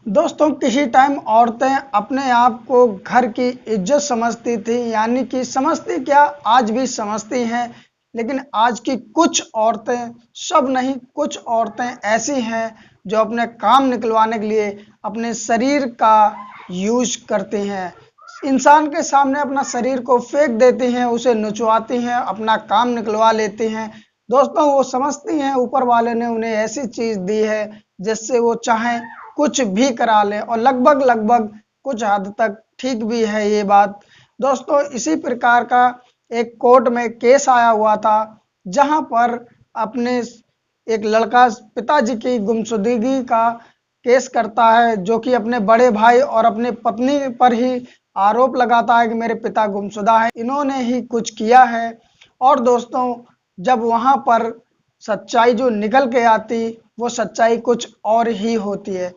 दोस्तों किसी टाइम औरतें अपने आप को घर की इज्जत समझती थी, यानी कि समझती क्या, आज भी समझती हैं। लेकिन आज की कुछ औरतें, सब नहीं, कुछ औरतें ऐसी हैं जो अपने काम निकलवाने के लिए अपने शरीर का यूज करती हैं। इंसान के सामने अपना शरीर को फेंक देती हैं, उसे नुचवाती हैं, अपना काम निकलवा लेती हैं। दोस्तों वो समझती हैं ऊपर वाले ने उन्हें ऐसी चीज दी है जिससे वो चाहें कुछ भी करा लें, और लगभग लगभग कुछ हद तक ठीक भी है ये बात। दोस्तों इसी प्रकार का एक कोर्ट में केस आया हुआ था, जहां पर अपने एक लड़का पिताजी की गुमशुदगी का केस करता है, जो कि अपने बड़े भाई और अपने पत्नी पर ही आरोप लगाता है कि मेरे पिता गुमशुदा है, इन्होंने ही कुछ किया है। और दोस्तों जब वहां पर सच्चाई जो निकल के आती, वो सच्चाई कुछ और ही होती है।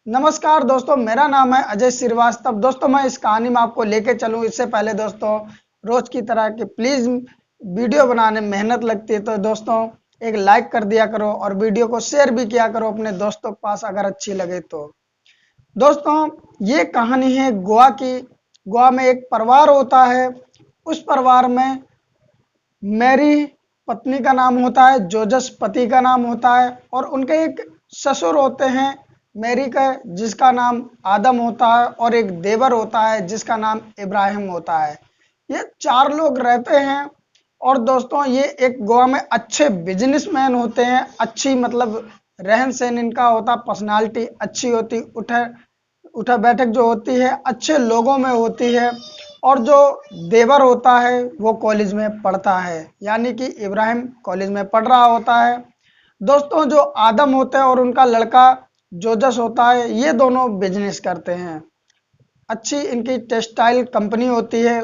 नमस्कार दोस्तों, मेरा नाम है अजय श्रीवास्तव। दोस्तों मैं इस कहानी में आपको लेके चलूं, इससे पहले दोस्तों रोज की तरह कि प्लीज़ वीडियो बनाने में मेहनत लगती है, तो दोस्तों एक लाइक कर दिया करो और वीडियो को शेयर भी किया करो अपने दोस्तों के पास अगर अच्छी लगे तो। दोस्तों ये कहानी है गोवा की। गोवा में एक परिवार होता है। उस परिवार में मैरी पत्नी का नाम होता है, जोजस पति का नाम होता है, और उनके एक ससुर होते हैं मैरी का, जिसका नाम आदम होता है, और एक देवर होता है जिसका नाम इब्राहिम होता है। ये चार लोग रहते हैं। और दोस्तों ये एक गोवा में अच्छे बिजनेसमैन होते हैं, अच्छी मतलब रहन सहन इनका होता, पर्सनालिटी अच्छी होती, उठा बैठक जो होती है अच्छे लोगों में होती है। और जो देवर होता है वो कॉलेज में पढ़ता है, यानी कि इब्राहिम कॉलेज में पढ़ रहा होता है। दोस्तों जो आदम होते हैं और उनका लड़का जोजस होता है, ये दोनों बिजनेस करते हैं। अच्छी इनकी टेक्सटाइल कंपनी होती है,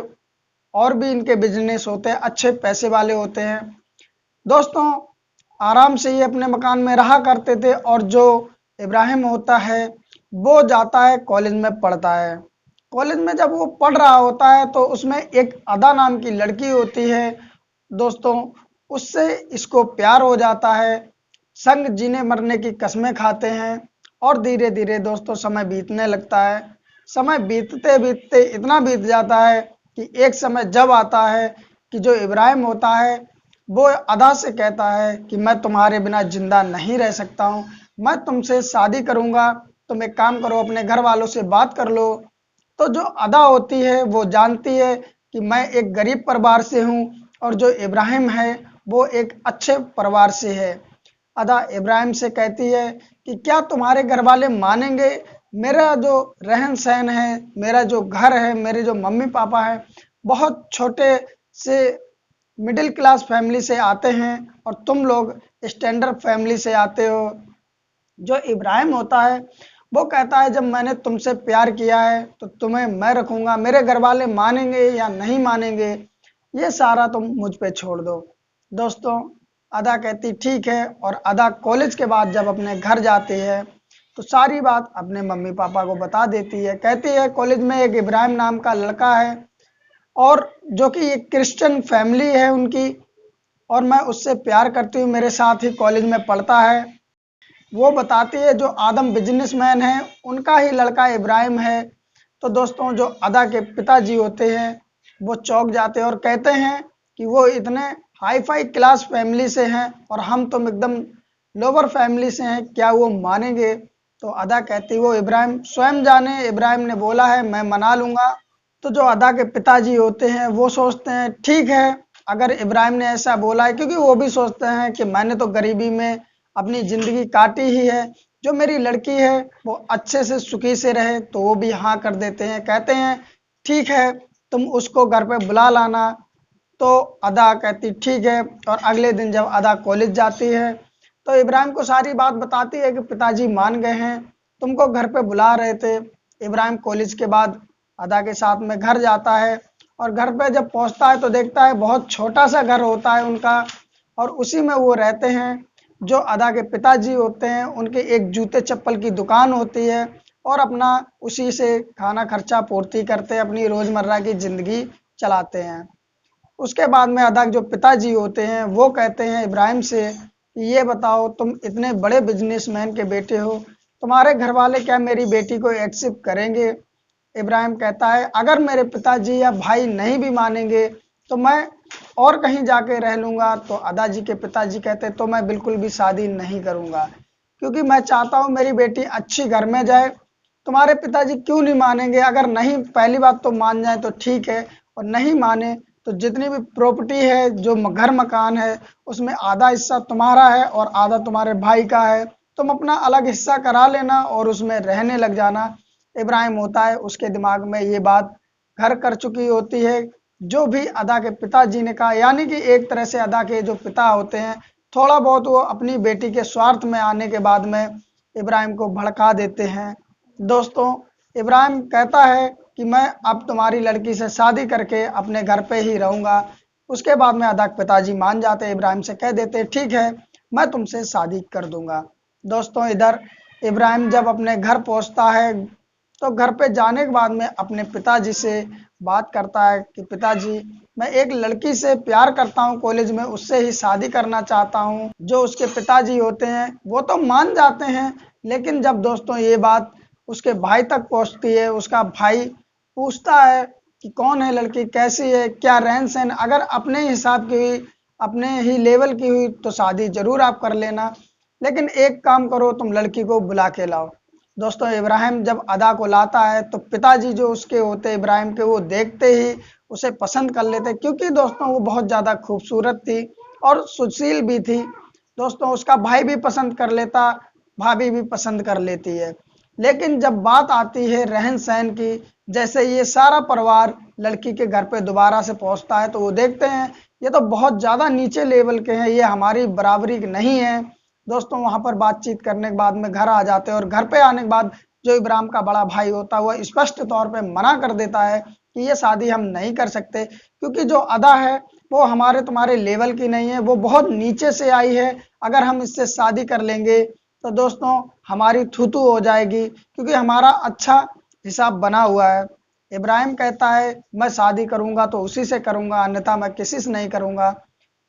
और भी इनके बिजनेस होते हैं, अच्छे पैसे वाले होते हैं। दोस्तों आराम से ये अपने मकान में रहा करते थे। और जो इब्राहिम होता है वो जाता है कॉलेज में पढ़ता है। कॉलेज में जब वो पढ़ रहा होता है तो उसमें एक अदा नाम की लड़की होती है। दोस्तों उससे इसको प्यार हो जाता है, संग जीने मरने की कस्में खाते हैं। और धीरे धीरे दोस्तों समय बीतने लगता है। समय बीतते बीतते इतना बीत जाता है कि एक समय जब आता है कि जो इब्राहिम होता है वो अदा से कहता है कि मैं तुम्हारे बिना जिंदा नहीं रह सकता हूँ, मैं तुमसे शादी करूंगा, तुम एक काम करो अपने घर वालों से बात कर लो। तो जो अदा होती है वो जानती है कि मैं एक गरीब परिवार से हूँ, और जो इब्राहिम है वो एक अच्छे परिवार से है। अदा इब्राहिम से कहती है कि क्या तुम्हारे घर वाले मानेंगे, मेरा जो रहन सहन है, मेरा जो घर है, मेरे जो मम्मी पापा हैं, बहुत छोटे से मिडिल क्लास फैमिली से आते हैं, और तुम लोग स्टैंडर्ड फैमिली से आते हो। जो इब्राहिम होता है वो कहता है जब मैंने तुमसे प्यार किया है तो तुम्हें मैं रखूंगा, मेरे घर वाले मानेंगे या नहीं मानेंगे ये सारा तुम मुझ पे छोड़ दो। दोस्तों अदा कहती ठीक है, और अदा कॉलेज के बाद जब अपने घर जाती है तो सारी बात अपने मम्मी पापा को बता देती है। कहती है कॉलेज में एक इब्राहिम नाम का लड़का है, और जो कि एक क्रिश्चियन फैमिली है उनकी, और मैं उससे प्यार करती हूँ, मेरे साथ ही कॉलेज में पढ़ता है। वो बताती है जो आदम बिजनेसमैन है उनका ही लड़का इब्राहिम है। तो दोस्तों जो अदा के पिताजी होते हैं वो चौंक जाते हैं और कहते हैं कि वो इतने हाई फाई क्लास फैमिली से हैं और हम तो एकदम लोअर फैमिली से हैं, क्या वो मानेंगे। तो अदा कहती वो इब्राहिम स्वयं जाने, इब्राहिम ने बोला है मैं मना लूंगा। तो जो अदा के पिताजी होते हैं वो सोचते हैं ठीक है, अगर इब्राहिम ने ऐसा बोला है, क्योंकि वो भी सोचते हैं कि मैंने तो गरीबी में अपनी ज़िंदगी काटी ही है, जो मेरी लड़की है वो अच्छे से सुखी से रहे, तो वो भी हाँ कर देते हैं। कहते हैं ठीक है तुम उसको घर पे बुला लाना। तो अदा कहती ठीक है, और अगले दिन जब अदा कॉलेज जाती है तो इब्राहिम को सारी बात बताती है कि पिताजी मान गए हैं, तुमको घर पे बुला रहे थे। इब्राहिम कॉलेज के बाद अदा के साथ में घर जाता है, और घर पे जब पहुंचता है तो देखता है बहुत छोटा सा घर होता है उनका, और उसी में वो रहते हैं। जो अदा के पिताजी होते हैं उनके एक जूते चप्पल की दुकान होती है, और अपना उसी से खाना खर्चा पूर्ति करते हैं, अपनी रोज़मर्रा की ज़िंदगी चलाते हैं। उसके बाद में अदा के जो पिताजी होते हैं वो कहते हैं इब्राहिम से कि ये बताओ तुम इतने बड़े बिजनेसमैन के बेटे हो, तुम्हारे घर वाले क्या मेरी बेटी को एक्सेप्ट करेंगे? इब्राहिम कहता है अगर मेरे पिताजी या भाई नहीं भी मानेंगे तो मैं और कहीं जाके रह लूँगा। तो अदा जी के पिताजी कहते तो मैं बिल्कुल भी शादी नहीं करूँगा, क्योंकि मैं चाहता हूँ मेरी बेटी अच्छी घर में जाए। तुम्हारे पिताजी क्यों नहीं मानेंगे? अगर नहीं, पहली बात तो मान जाए तो ठीक है, और नहीं माने तो जितनी भी प्रॉपर्टी है, जो घर मकान है, उसमें आधा हिस्सा तुम्हारा है और आधा तुम्हारे भाई का है। तुम अपना अलग हिस्सा करा लेना और उसमें रहने लग जाना। इब्राहिम होता है, उसके दिमाग में ये बात घर कर चुकी होती है। जो भी अदा के पिताजी ने कहा, यानी कि एक तरह से अदा के जो पिता होते हैं, थोड़ा बहुत वो अपनी बेटी के स्वार्थ में आने के बाद में इब्राहिम को भड़का देते हैं। दोस्तों, इब्राहिम कहता है कि मैं अब तुम्हारी लड़की से शादी करके अपने घर पे ही रहूँगा। उसके बाद में अदा के पिताजी मान जाते हैं, इब्राहिम से कह देते ठीक है, मैं तुमसे शादी कर दूंगा। दोस्तों, इधर इब्राहिम जब अपने घर पहुंचता है तो घर पे जाने के बाद में अपने पिताजी से बात करता है कि पिताजी, मैं एक लड़की से प्यार करता हूँ कॉलेज में, उससे ही शादी करना चाहता हूँ। जो उसके पिताजी होते हैं वो तो मान जाते हैं, लेकिन जब दोस्तों ये बात उसके भाई तक पहुँचती है, उसका भाई पूछता है कि कौन है लड़की, कैसी है, क्या रहन सहन, अगर अपने हिसाब की हुई, अपने ही लेवल की हुई तो शादी जरूर आप कर लेना, लेकिन एक काम करो, तुम लड़की को बुला के लाओ। दोस्तों, इब्राहिम जब अदा को लाता है तो पिताजी जो उसके होते इब्राहिम के, वो देखते ही उसे पसंद कर लेते, क्योंकि दोस्तों वो बहुत ज़्यादा खूबसूरत थी और सुशील भी थी। दोस्तों, उसका भाई भी पसंद कर लेता, भाभी भी पसंद कर लेती है। लेकिन जब बात आती है रहन सहन की, जैसे ये सारा परिवार लड़की के घर पे दोबारा से पहुंचता है तो वो देखते हैं ये तो बहुत ज़्यादा नीचे लेवल के हैं, ये हमारी बराबरी की नहीं है। दोस्तों, वहां पर बातचीत करने के बाद में घर आ जाते हैं, और घर पे आने के बाद जो इब्राहिम का बड़ा भाई होता है वो स्पष्ट तौर पे मना कर देता है कि ये शादी हम नहीं कर सकते, क्योंकि जो अदा है वो हमारे तुम्हारे लेवल की नहीं है, वो बहुत नीचे से आई है। अगर हम इससे शादी कर लेंगे तो दोस्तों हमारी थूथू हो जाएगी, क्योंकि हमारा अच्छा हिसाब बना हुआ है। इब्राहिम कहता है मैं शादी करूंगा तो उसी से करूंगा, अन्यथा मैं किसी से नहीं करूंगा।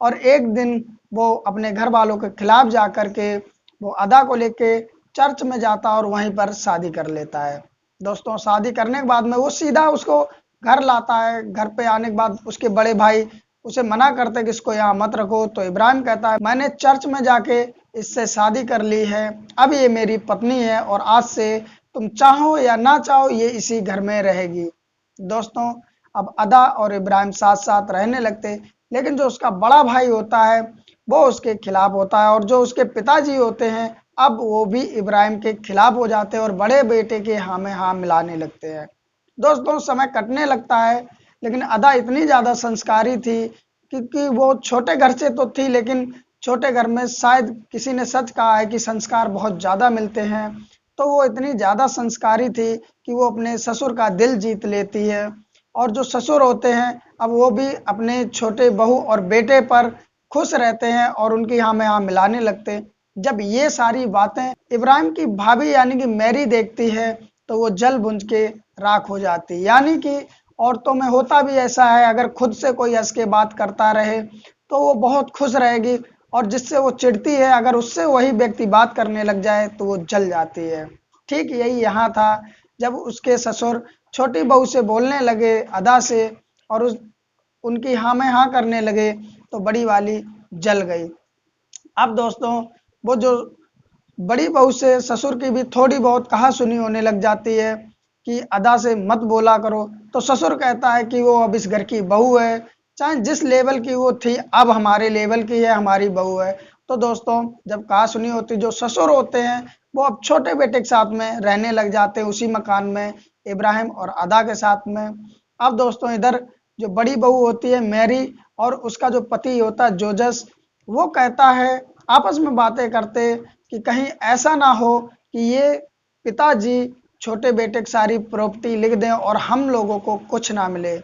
और एक दिन वो अपने घर वालों के खिलाफ जा कर के वो अदा को लेके चर्च में जाता और वहीं पर शादी कर लेता है। दोस्तों, शादी करने के बाद में वो सीधा उसको घर लाता है। घर पे आने के बाद उसके बड़े भाई उसे मना करते कि इसको यहाँ मत रखो, तो इब्राहिम कहता है मैंने चर्च में जाके इससे शादी कर ली है, अब ये मेरी पत्नी है और आज से तुम चाहो या ना चाहो ये इसी घर में रहेगी। दोस्तों, अब अदा और इब्राहिम साथ साथ रहने लगते, लेकिन जो उसका बड़ा भाई होता है वो उसके खिलाफ होता है, और जो उसके पिताजी होते हैं अब वो भी इब्राहिम के खिलाफ हो जाते हैं और बड़े बेटे के हाँ में हाँ मिलाने लगते हैं। दोस्तों, समय कटने लगता है, लेकिन अदा इतनी ज़्यादा संस्कारी थी, क्योंकि वो छोटे घर से तो थी, लेकिन छोटे घर में शायद किसी ने सच कहा है कि संस्कार बहुत ज़्यादा मिलते हैं। तो वो इतनी ज़्यादा संस्कारी थी कि वो अपने ससुर का दिल जीत लेती है, और जो ससुर होते हैं अब वो भी अपने छोटे बहू और बेटे पर खुश रहते हैं और उनकी हाँ में हाँ मिलाने लगते हैं। जब ये सारी बातें इब्राहिम की भाभी यानी कि मैरी देखती है तो वो जल बुझ के राख हो जाती। यानी कि औरतों में होता भी ऐसा है, अगर खुद से कोई हंस के बात करता रहे तो वो बहुत खुश रहेगी, और जिससे वो चिढ़ती है अगर उससे वही व्यक्ति बात करने लग जाए तो वो जल जाती है। ठीक यही यहाँ था, जब उसके ससुर छोटी बहू से बोलने लगे अदा से और उनकी हाँ में हाँ करने लगे तो बड़ी वाली जल गई। अब दोस्तों, वो जो बड़ी बहू से ससुर की भी थोड़ी बहुत कहा सुनी होने लग जाती है कि अदा से मत बोला करो, तो ससुर कहता है कि वो अब इस घर की बहू है, चाहे जिस लेवल की वो थी अब हमारे लेवल की है, हमारी बहू है। तो दोस्तों, जब कहा सुनी होती, जो ससुर होते हैं वो अब छोटे बेटे के साथ में रहने लग जाते हैं उसी मकान में, इब्राहिम और अदा के साथ में। अब दोस्तों, इधर जो बड़ी बहू होती है मैरी और उसका जो पति होता है जोजस, वो कहता है, आपस में बातें करते कि कहीं ऐसा ना हो कि ये पिताजी छोटे बेटे की सारी प्रॉपर्टी लिख दें और हम लोगों को कुछ ना मिले।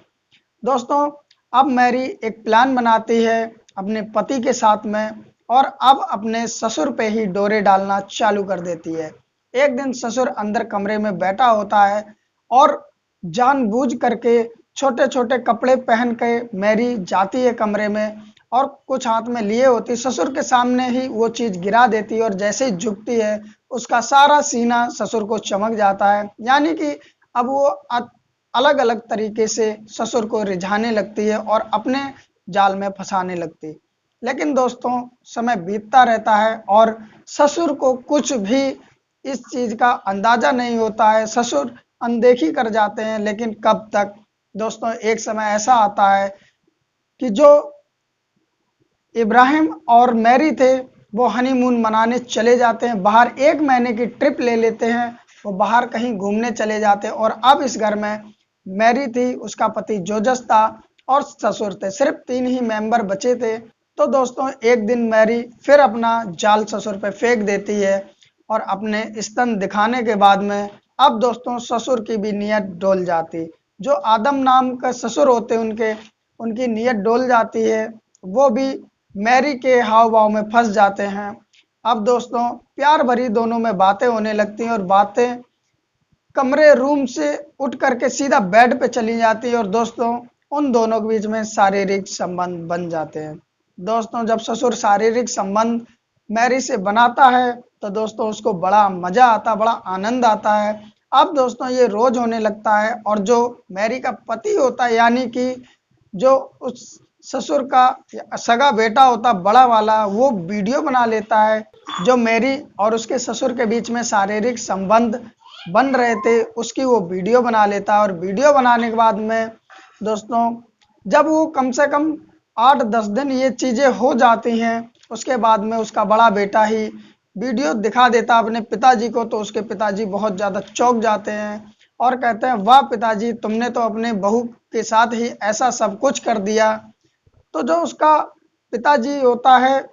दोस्तों, अब मैरी एक प्लान बनाती है अपने पति के साथ में, और अब अपने ससुर पे ही डोरे डालना चालू कर देती है। एक दिन ससुर अंदर कमरे में बैठा होता है और जानबूझ करके छोटे छोटे कपड़े पहन के मैरी जाती है कमरे में, और कुछ हाथ में लिए होती, ससुर के सामने ही वो चीज़ गिरा देती है, और जैसे ही झुकती है उसका सारा सीना ससुर को चमक जाता है, यानी कि अब वो अलग अलग तरीके से ससुर को रिझाने लगती है और अपने जाल में फंसाने लगती है। लेकिन दोस्तों समय बीतता रहता है और ससुर को कुछ भी इस चीज का अंदाजा नहीं होता है, ससुर अनदेखी कर जाते हैं। लेकिन कब तक दोस्तों, एक समय ऐसा आता है कि जो इब्राहिम और मैरी थे वो हनीमून मनाने चले जाते हैं बाहर, 1 महीने की ट्रिप ले लेते हैं, वो बाहर कहीं घूमने चले जाते हैं। और अब इस घर में मैरी थी, उसका पति जोजस था और ससुर थे, सिर्फ 3 ही मेंबर बचे थे। तो दोस्तों एक दिन मैरी फिर अपना जाल ससुर पे फेंक देती है और अपने स्तन दिखाने के बाद में अब दोस्तों ससुर की भी नीयत डोल जाती। जो आदम नाम का ससुर होते उनकी नीयत डोल जाती है, वो भी मैरी के हाव भाव में फंस जाते हैं। अब दोस्तों प्यार भरी दोनों में बातें होने लगती हैं और बातें कमरे रूम से उठ करके सीधा बेड पे चली जाती है और दोस्तों उन दोनों के बीच में शारीरिक संबंध बन जाते हैं। दोस्तों जब ससुर शारीरिक संबंध मैरी से बनाता है तो दोस्तों उसको बड़ा मजा आता, बड़ा आनंद आता है। अब दोस्तों ये रोज होने लगता है और जो मैरी का पति होता है, यानी कि जो उस ससुर का सगा बेटा होता बड़ा वाला, वो वीडियो बना लेता है जो मैरी और उसके ससुर के बीच में शारीरिक संबंध बन रहे थे, उसकी वो वीडियो बना लेता है। और वीडियो बनाने के बाद में दोस्तों जब वो कम से कम 8-10 दिन ये चीज़ें हो जाती हैं, उसके बाद में उसका बड़ा बेटा ही वीडियो दिखा देता अपने पिताजी को, तो उसके पिताजी बहुत ज़्यादा चौंक जाते हैं और कहते हैं, वाह पिताजी, तुमने तो अपने बहू के साथ ही ऐसा सब कुछ कर दिया। तो जो उसका पिताजी होता है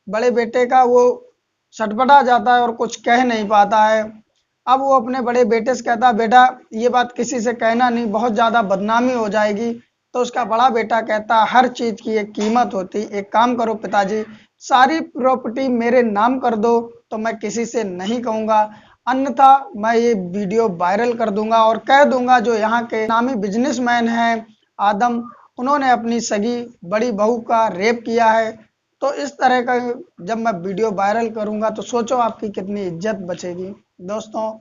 बड़े बेटे का, वो छटपटा जाता है और कुछ कह नहीं पाता है। अब वो अपने बड़े बेटे से कहता है, बेटा ये बात किसी से कहना नहीं, बहुत ज़्यादा बदनामी हो जाएगी। तो उसका बड़ा बेटा कहता है, हर चीज़ की एक कीमत होती, एक काम करो पिताजी, सारी प्रॉपर्टी मेरे नाम कर दो तो मैं किसी से नहीं कहूँगा, अन्यथा मैं ये वीडियो वायरल कर दूंगा और कह दूंगा जो यहाँ के नामी बिजनेसमैन हैं आदम, उन्होंने अपनी सगी बड़ी बहू का रेप किया है। तो इस तरह का जब मैं वीडियो वायरल करूंगा तो सोचो आपकी कितनी इज्जत बचेगी। दोस्तों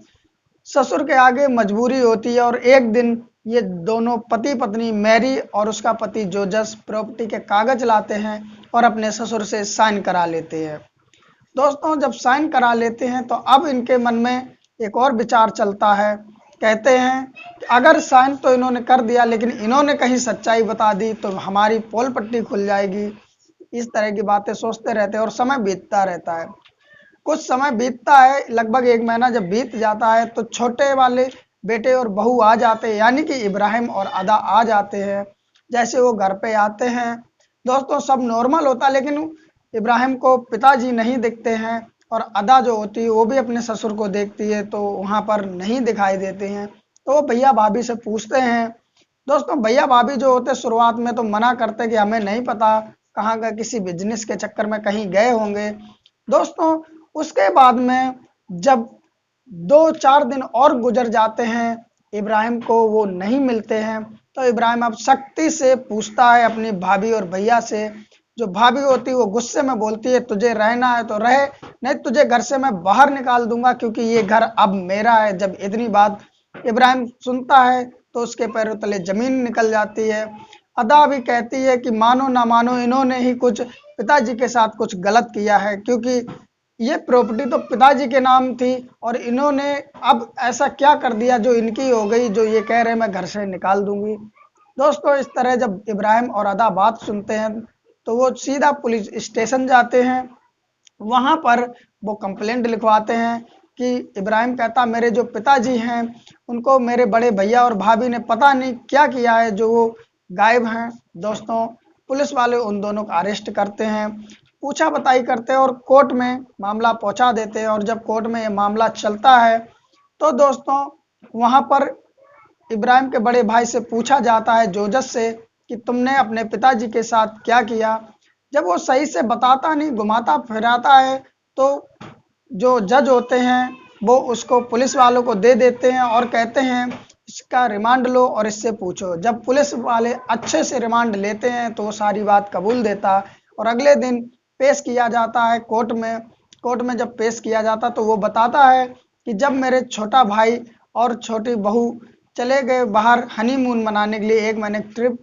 ससुर के आगे मजबूरी होती है और एक दिन ये दोनों पति पत्नी मैरी और उसका पति जोजस प्रॉपर्टी के कागज लाते हैं और अपने ससुर से साइन करा लेते हैं। दोस्तों जब साइन करा लेते हैं तो अब इनके मन में एक और विचार चलता है, कहते हैं कि अगर साइन तो इन्होंने कर दिया लेकिन इन्होंने कहीं सच्चाई बता दी तो हमारी पोल पट्टी खुल जाएगी। इस तरह की बातें सोचते रहते हैं और समय बीतता रहता है। कुछ समय बीतता है, लगभग 1 महीना जब बीत जाता है तो छोटे वाले बेटे और बहू आ जाते हैं, यानी कि इब्राहिम और अदा आ जाते हैं। जैसे वो घर पे आते हैं दोस्तों सब नॉर्मल होता है, लेकिन इब्राहिम को पिताजी नहीं दिखते हैं और अदा जो होती है वो भी अपने ससुर को देखती है तो वहाँ पर नहीं दिखाई देते हैं। तो वो भैया भाभी से पूछते हैं। दोस्तों भैया भाभी जो होते शुरुआत में तो मना करते कि हमें नहीं पता, कहाँ गए, किसी बिजनेस के चक्कर में कहीं गए होंगे। दोस्तों उसके बाद में जब 2-4 दिन और गुजर जाते हैं, इब्राहिम को वो नहीं मिलते हैं। तो इब्राहिम अब सख्ती से पूछता है अपनी भाभी और भैया से। जो भाभी होती है वो गुस्से में बोलती है, तुझे रहना है तो रहे, नहीं तुझे घर से मैं बाहर निकाल दूंगा क्योंकि ये घर अब मेरा है। जब इतनी बात इब्राहिम सुनता है तो उसके पैरों तले जमीन निकल जाती है। अदा भी कहती है कि मानो ना मानो इन्होंने ही कुछ पिताजी के साथ कुछ गलत किया है, क्योंकि ये प्रॉपर्टी तो पिताजी के नाम थी और इन्होंने अब ऐसा क्या कर दिया जो इनकी हो गई, जो ये कह रहे मैं घर से निकाल दूंगी। दोस्तों इस तरह जब इब्राहिम और अदा बात सुनते हैं तो वो सीधा पुलिस स्टेशन जाते हैं। वहां पर वो कंप्लेंट लिखवाते हैं कि इब्राहिम कहता मेरे जो पिताजी हैं उनको मेरे बड़े भैया और भाभी ने पता नहीं क्या किया है जो वो गायब हैं। दोस्तों पुलिस वाले उन दोनों को अरेस्ट करते हैं, पूछा बताई करते हैं और कोर्ट में मामला पहुंचा देते हैं। और जब कोर्ट में ये मामला चलता है तो दोस्तों वहां पर इब्राहिम के बड़े भाई से पूछा जाता है जोजस से कि तुमने अपने पिताजी के साथ क्या किया। जब वो सही से बताता नहीं, घुमाता फिराता है, तो जो जज होते हैं वो उसको पुलिस वालों को दे देते हैं और कहते हैं इसका रिमांड लो और इससे पूछो। जब पुलिस वाले अच्छे से रिमांड लेते हैं तो वो सारी बात कबूल देता और अगले दिन पेश किया जाता है कोर्ट में। कोर्ट में जब पेश किया जाता तो वो बताता है कि जब मेरे छोटा भाई और छोटी बहू चले गए बाहर हनीमून मनाने के लिए 1 महीने ट्रिप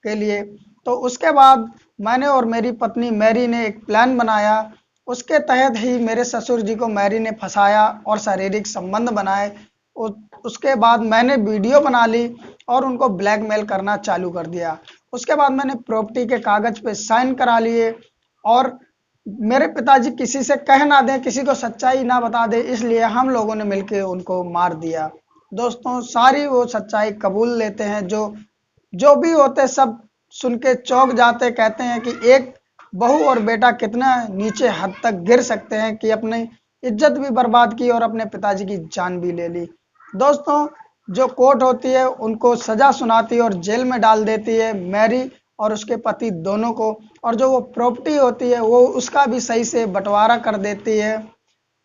के लिए, तो उसके बाद मैंने और मेरी पत्नी मैरी ने एक प्लान बनाया। उसके तहत ही मेरे ससुर जी को मैरी ने फंसाया और शारीरिक संबंध बनाए। उसके बाद मैंने वीडियो बना ली और उनको ब्लैकमेल करना चालू कर दिया। उसके बाद मैंने प्रॉपर्टी के कागज पे साइन करा लिए और मेरे पिताजी किसी से कह ना दें, किसी को सच्चाई ना बता दे, इसलिए हम लोगों ने मिलकर उनको मार दिया। दोस्तों सारी वो सच्चाई कबूल लेते हैं, जो भी होते सब सुन के चौंक जाते, कहते हैं कि एक बहू और बेटा कितना नीचे हद तक गिर सकते हैं कि अपनी इज्जत भी बर्बाद की और अपने पिताजी की जान भी ले ली। दोस्तों जो कोर्ट होती है उनको सजा सुनाती है और जेल में डाल देती है मैरी और उसके पति दोनों को, और जो वो प्रॉपर्टी होती है वो उसका भी सही से बंटवारा कर देती है।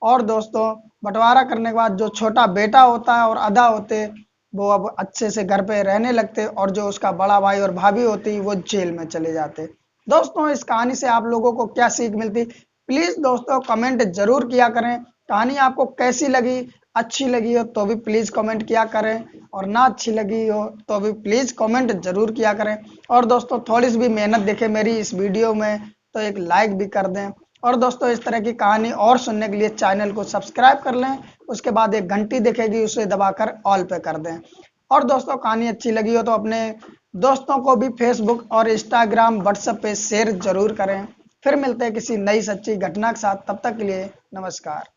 और दोस्तों बंटवारा करने के बाद जो छोटा बेटा होता है और अदा होते वो अब अच्छे से घर पे रहने लगते और जो उसका बड़ा भाई और भाभी होती वो जेल में चले जाते। दोस्तों इस कहानी से आप लोगों को क्या सीख मिलती, प्लीज़ दोस्तों कमेंट जरूर किया करें। कहानी आपको कैसी लगी, अच्छी लगी हो तो भी प्लीज़ कमेंट किया करें, और ना अच्छी लगी हो तो भी प्लीज़ कमेंट जरूर किया करें। और दोस्तों थोड़ी सी भी मेहनत देखे मेरी इस वीडियो में तो एक लाइक भी कर दें। और दोस्तों इस तरह की कहानी और सुनने के लिए चैनल को सब्सक्राइब कर लें, उसके बाद एक घंटी दिखेगी उसे दबाकर ऑल पे कर दें। और दोस्तों कहानी अच्छी लगी हो तो अपने दोस्तों को भी फेसबुक और इंस्टाग्राम व्हाट्सएप पे शेयर जरूर करें। फिर मिलते हैं किसी नई सच्ची घटना के साथ, तब तक के लिए नमस्कार।